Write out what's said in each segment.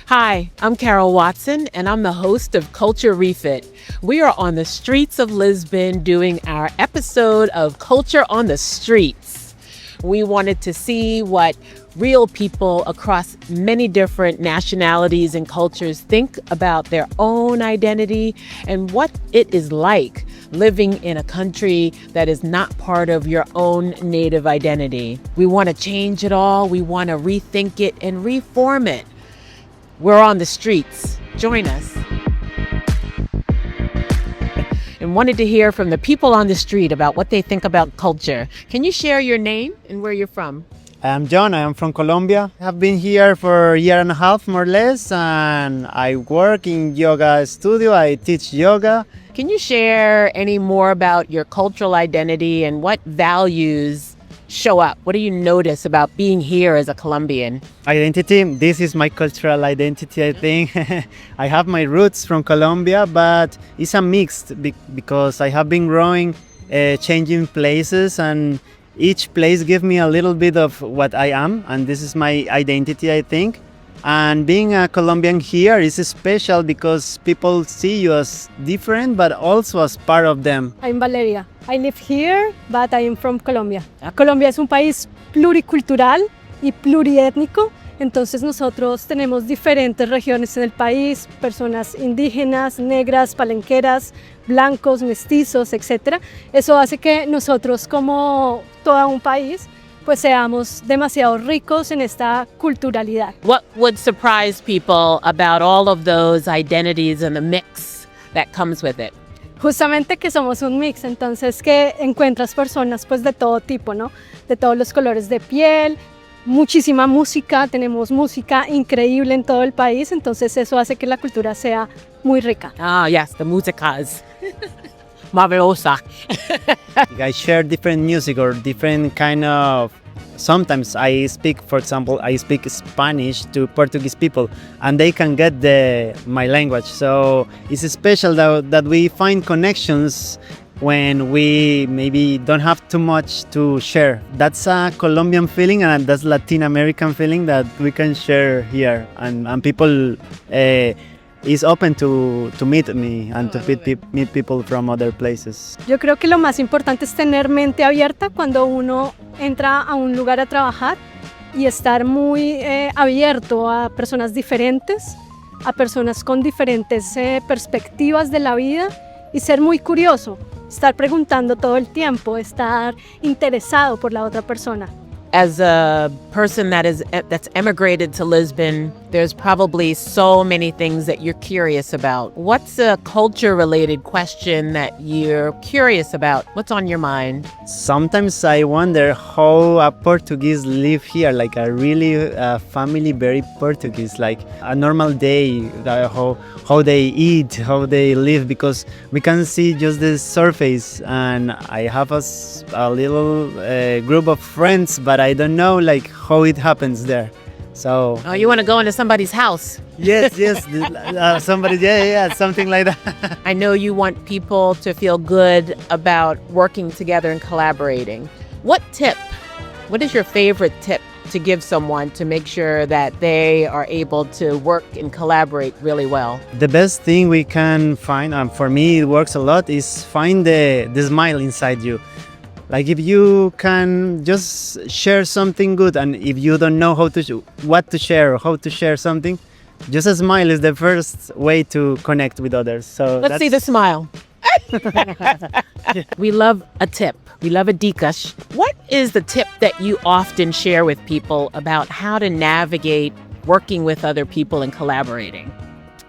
Hi, I'm Carol Watson, and I'm the host of Culture REfit. We are on the streets of Lisbon doing our episode of Culture on the Streets. We wanted to see what real people across many different nationalities and cultures think about their own identity and what it is like living in a country that is not part of your own native identity. We want to change it all. We want to rethink it and reform it. We're on the streets. Join us. And wanted to hear from the people on the street about what they think about culture. Can you share your name and where you're from? I'm John, I am from Colombia. I've been here for a year and a half, more or less, and I work in yoga studio. I teach yoga. Can you share any more about your cultural identity and what values show up? What do you notice about being here as a Colombian? Identity, this is my cultural identity, I think. I have my roots from Colombia, but it's a mix because I have been growing, changing places, and each place gives me a little bit of what I am, and this is my identity, I think. And being a Colombian here is special because people see you as different, but also as part of them. I'm Valeria. I live here, but I am from Colombia. Colombia es un país pluricultural y pluriétnico. Entonces nosotros tenemos diferentes regiones en el país, personas indígenas, negras, palenqueras, blancos, mestizos, etc. Eso hace que nosotros, como todo un país, pues seamos demasiado ricos en esta culturalidad. What would surprise people about all of those identities and the mix that comes with it? Justamente que somos un mix, entonces que encuentras personas pues de todo tipo, ¿no? De todos los colores de piel, muchísima música, tenemos música increíble en todo el país, entonces eso hace que la cultura sea muy rica. Ah, yes, the musicas. Marvelosa. I share different music or different kind of... Sometimes I speak, for example, I speak Spanish to Portuguese people and they can get my language. So it's special that we find connections when we maybe don't have too much to share. That's a Colombian feeling and that's Latin American feeling that we can share here. And people is open to meet me and to meet people from other places. Yo creo que lo más importante es tener mente abierta cuando uno entra a un lugar a trabajar y estar muy abierto a personas diferentes, a personas con diferentes perspectivas de la vida y ser muy curioso, estar preguntando todo el tiempo, estar interesado por la otra persona. As a person that's emigrated to Lisbon, there's probably so many things that you're curious about. What's a culture-related question that you're curious about? What's on your mind? Sometimes I wonder how a Portuguese live here, like a really family, very Portuguese, like a normal day, how they eat, how they live, because we can see just the surface. And I have a little group of friends, but I don't know like how it happens there. So. Oh, you want to go into somebody's house? Yes, somebody, yeah, something like that. I know you want people to feel good about working together and collaborating. What is your favorite tip to give someone to make sure that they are able to work and collaborate really well? The best thing we can find, and for me it works a lot, is find the smile inside you. Like if you can just share something good, and if you don't know what to share or how to share something, just a smile is the first way to connect with others. So let's see the smile. We love a tip. We love a dicas. What is the tip that you often share with people about how to navigate working with other people and collaborating?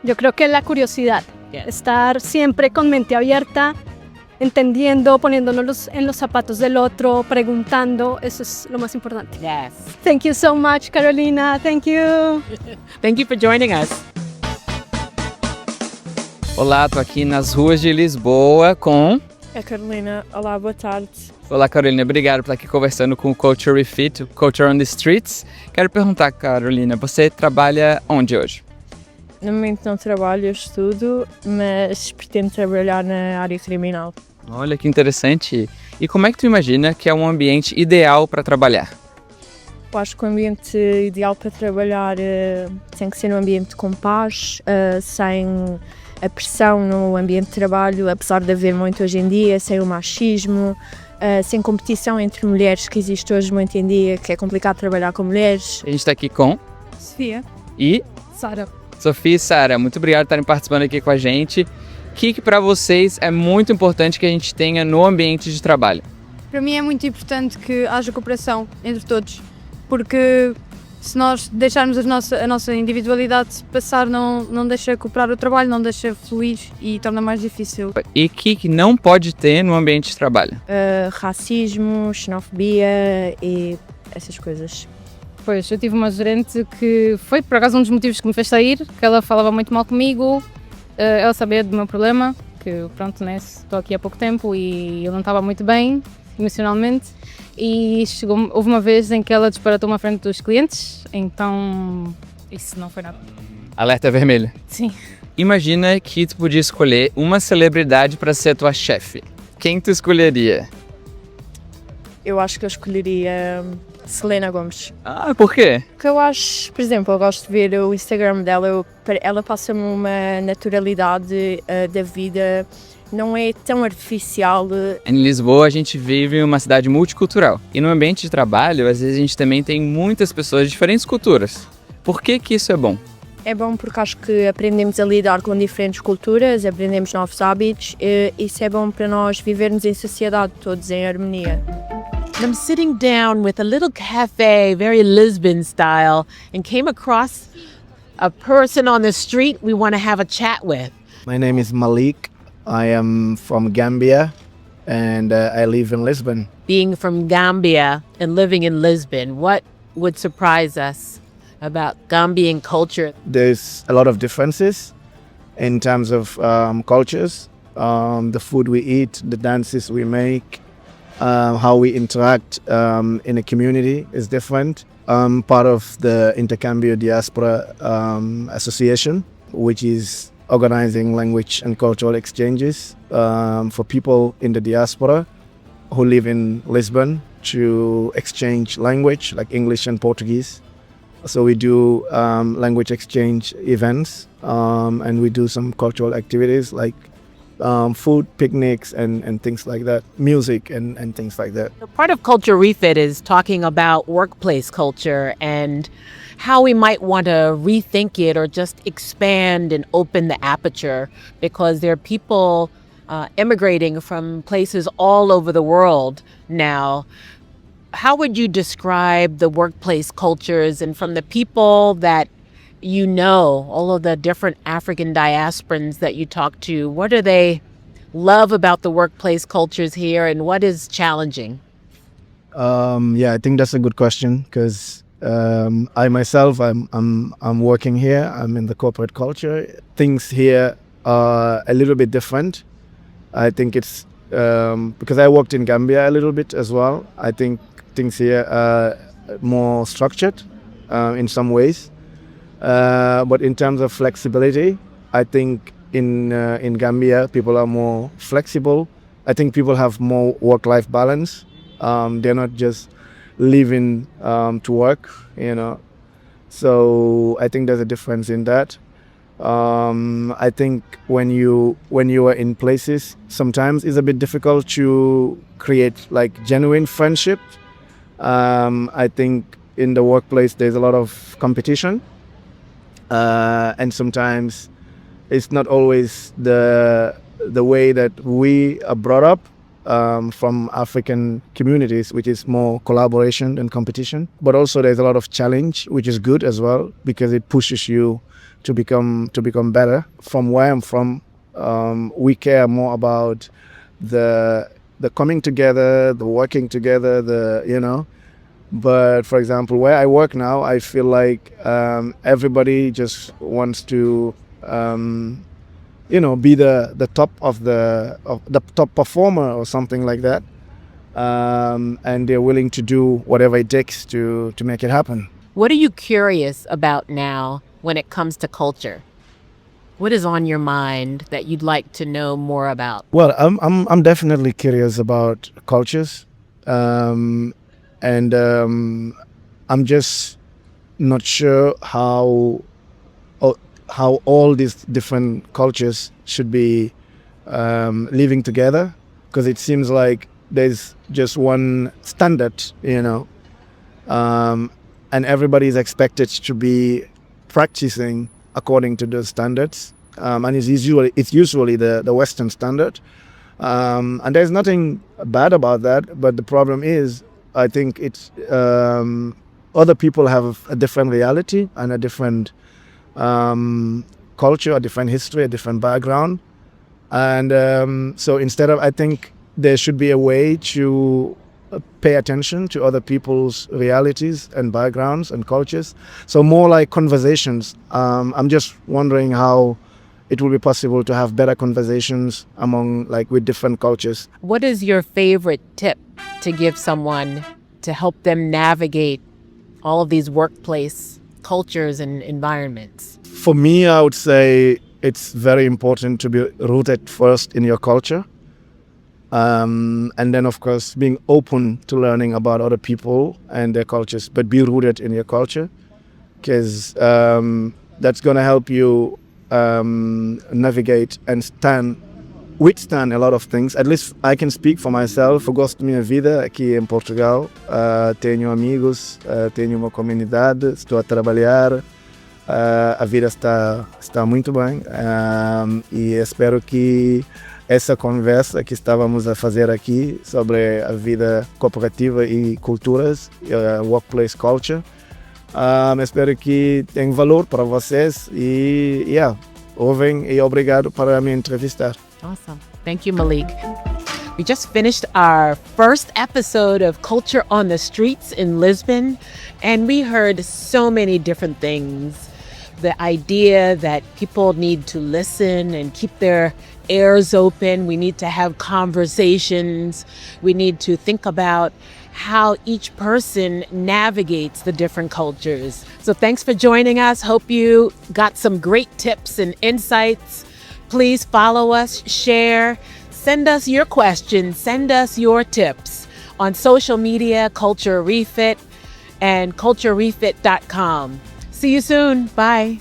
Yo creo que la curiosidad, estar siempre con mente abierta, entendiendo, poniéndonos en los zapatos del otro, preguntando, eso es lo más importante. Yes. Thank you so much, Carolina. Thank you. Thank you for joining us. Olá, estou aqui nas ruas de Lisboa com... É Carolina. Olá, boa tarde. Olá, Carolina. Obrigado por estar aqui conversando com o Culture REfit, Culture on the Streets. Quero perguntar, Carolina, você trabalha onde hoje? No momento não trabalho, eu estudo, mas pretendo trabalhar na área criminal. Olha que interessante. E como é que tu imagina que é um ambiente ideal para trabalhar? Eu acho que o ambiente ideal para trabalhar tem que ser um ambiente com paz, sem a pressão no ambiente de trabalho, apesar de haver muito hoje em dia, sem o machismo, sem competição entre mulheres que existe hoje muito em dia, que é complicado trabalhar com mulheres. A gente está aqui com Sofia. e Sara. Sofia e Sara. Muito obrigado por estarem participando aqui com a gente. O que para vocês é muito importante que a gente tenha no ambiente de trabalho? Para mim é muito importante que haja cooperação entre todos, porque se nós deixarmos a nossa individualidade passar, não deixa cooperar o trabalho, não deixa fluir e torna mais difícil. E o que não pode ter no ambiente de trabalho? Racismo, xenofobia e essas coisas. Pois, eu tive uma gerente que foi por acaso um dos motivos que me fez sair, que ela falava muito mal comigo, ela sabia do meu problema, que pronto, né, estou aqui há pouco tempo e eu não estava muito bem emocionalmente, e houve uma vez em que ela disparatou-me à frente dos clientes, então isso não foi nada. Alerta vermelho. Sim. Imagina que tu podia escolher uma celebridade para ser a tua chefe. Quem tu escolheria? Eu acho que eu escolheria Selena Gomez. Ah, por quê? Porque eu acho, por exemplo, eu gosto de ver o Instagram dela, ela passa-me uma naturalidade da vida, não é tão artificial. Em Lisboa a gente vive em uma cidade multicultural. E no ambiente de trabalho, às vezes a gente também tem muitas pessoas de diferentes culturas. Por que isso é bom? É bom porque acho que aprendemos a lidar com diferentes culturas, aprendemos novos hábitos, e isso é bom para nós vivermos em sociedade, todos em harmonia. I'm sitting down with a little cafe, very Lisbon style, and came across a person on the street we want to have a chat with. My name is Malick. I am from Gambia and I live in Lisbon. Being from Gambia and living in Lisbon, what would surprise us about Gambian culture? There's a lot of differences in terms of cultures, the food we eat, the dances we make, how we interact in a community is different. I'm part of the Intercambio Diaspora Association, which is organizing language and cultural exchanges for people in the diaspora who live in Lisbon to exchange language like English and Portuguese. So we do language exchange events and we do some cultural activities like food picnics and things like that, music and things like that. Part of Culture REfit is talking about workplace culture and how we might want to rethink it or just expand and open the aperture, because there are people immigrating from places all over the world now. How would you describe the workplace cultures, and from the people that you know, all of the different African diasporans that you talk to, what do they love about the workplace cultures here and what is challenging? Yeah, I think that's a good question because I myself, I'm working here. I'm in the corporate culture. Things here are a little bit different. I think it's because I worked in Gambia a little bit as well. I think things here are more structured in some ways. But in terms of flexibility, I think in Gambia people are more flexible. I think people have more work-life balance. They're not just living to work, you know. So I think there's a difference in that. I think when you are in places, sometimes it's a bit difficult to create like genuine friendship. I think in the workplace there's a lot of competition, and sometimes it's not always the way that we are brought up from African communities, which is more collaboration and competition. But also there's a lot of challenge, which is good as well because it pushes you to become better. From where I'm from, we care more about the coming together, the working together, But for example, where I work now, I feel like everybody just wants to, be the top of the top performer or something like that, and they're willing to do whatever it takes to make it happen. What are you curious about now when it comes to culture? What is on your mind that you'd like to know more about? Well, I'm definitely curious about cultures, and I'm just not sure how all these different cultures should be living together, because it seems like there's just one standard, and everybody is expected to be practicing according to those standards, and it's usually the Western standard, and there's nothing bad about that. But the problem is, I think it's other people have a different reality and a different culture, a different history, a different background, and so instead of, I think there should be a way to pay attention to other people's realities and backgrounds and cultures. So more like conversations. I'm just wondering how it will be possible to have better conversations with different cultures. What is your favorite tip to give someone to help them navigate all of these workplace cultures and environments? For me, I would say it's very important to be rooted first in your culture. And then, of course, being open to learning about other people and their cultures, but be rooted in your culture, because that's going to help you navigate and withstand a lot of things. At least I can speak for myself. Eu gosto da minha vida aqui em Portugal. Tenho amigos, tenho uma comunidade, estou a trabalhar. A vida está muito bem, e espero que essa conversa que estávamos a fazer aqui sobre a vida cooperativa e culturas, workplace culture, espero que tenha valor para vocês e ouvem, e obrigado para me entrevistar. Awesome. Thank you, Malick. We just finished our first episode of Culture on the Streets in Lisbon, and we heard so many different things. The idea that people need to listen and keep their ears open. We need to have conversations. We need to think about how each person navigates the different cultures. So thanks for joining us. Hope you got some great tips and insights. Please follow us, share, send us your questions, send us your tips on social media, Culture REfit and culturerefit.com. See you soon. Bye.